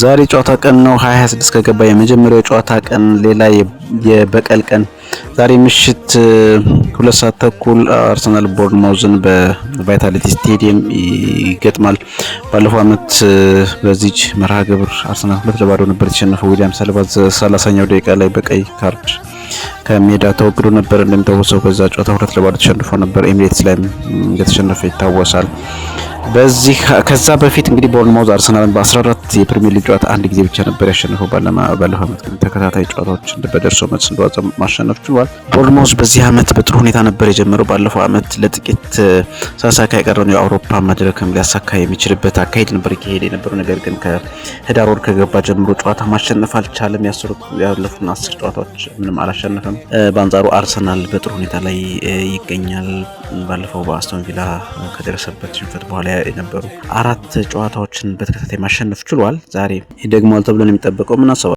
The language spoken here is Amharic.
ዛሬ ጨዋታ ቀን ነው 2026 ከገባ የመጀመሪያው ጨዋታ ቀን ሌላ የበቀል ቀን ዛሬ ምሽት 2 ሰዓት ተኩል አርሰናል ቦርንማውዝን በቫይታሊቲ ስቴዲየም ይገጥማል። ባለፈው አመት በዚህ መርሃ ግብር አርሰናል 2-0 ነበር የተሸነፈው። ዊሊያም ሳሊባ 30ኛው ደቂቃ ላይ በቀይ ካርድ ከሜዳ ተወግዶ ነበር። እንደምታወሰው በዛ ጨዋታ 2-0 ተሸንፎ ነበር። ኤሚሬትስ ላይ እንደተሸነፈ ይታወሳል። በዚህ ከዛ በፊት እንግዲህ ቦርንማውዝ አርሰናልን በ14 የፕሪሚየር ሊግ ጨዋታ አንድ ጊዜ ብቻ ነበር ያሸነፈው። ባለፈው አመት ግን ተከታታይ ጨዋታዎች በደርሶ መልስ እንደዋዛ ማሸነፍ ችሏል። ቦርንማውዝ በዚህ አመት በጥሩ ሁኔታ ነበር የጀመረው። ባለፈው አመት ለጥቂት ሳሳካ የቀረውን የአውሮፓ መድረክም ሊያሳካ የሚችልበት አካሄድ ነበር ይሄድ የነበረው። ነገር ግን ከህዳር ወር ከገባ ጀምሮ ጨዋታ ማሸነፍ አልቻለም። ያለፉትን 10 ጨዋታዎች ምንም አላሸነፈም። በአንጻሩ አርሰናል በጥሩ ሁኔታ ላይ ይገኛል። ባለፈው በአስቶን ቪላ ከደረሰበት ሽንፈት በኋላ የነበሩ 4 ጨዋታዎችን በተከታታይ ማሸነፍ ችሏል። ዛሬ ይደግማል ተብሎ ነው የሚጠበቀው። ምን አሰባችሁ?